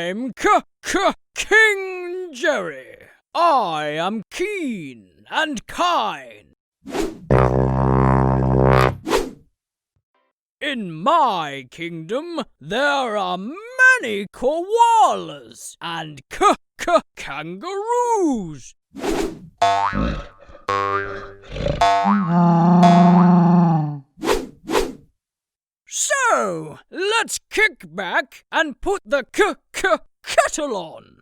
I'm King Jerry. I am keen and kind. In my kingdom, there are many koalas and kangaroos. So, let's kick back and put the kettle on.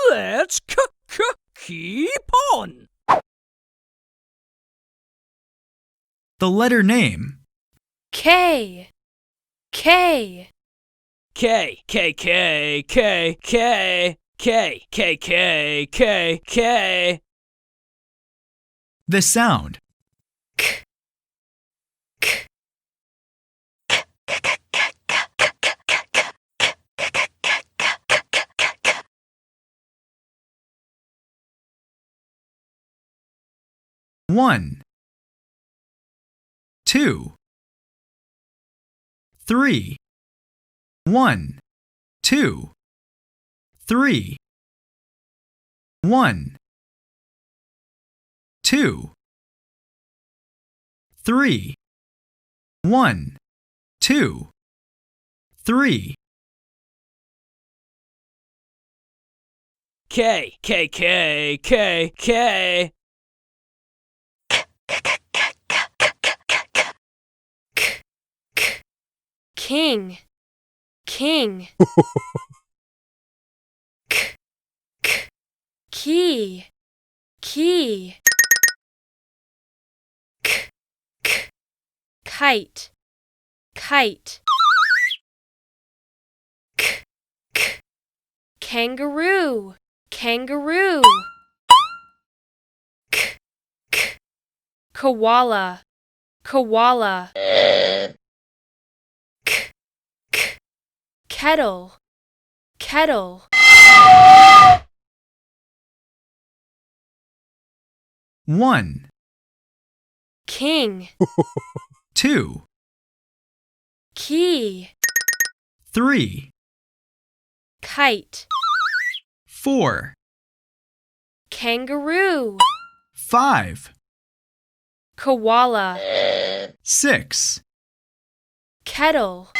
Let's keep on. The letter name. K. K, K, K, K, K, K, K, K, K, K. The sound. K. K. 1, 2, 3. 1, 2, 3. 1, 2, 3. 1, 2, 3. K, K, K, K, K. King. King. Key. Key. Kite. Kite. Kangaroo. Kangaroo. Koala. Koala. Kettle. Kettle. 1, King. 2, Key. 3, Kite. 4, Kangaroo. 5, Koala. 6. Kettle.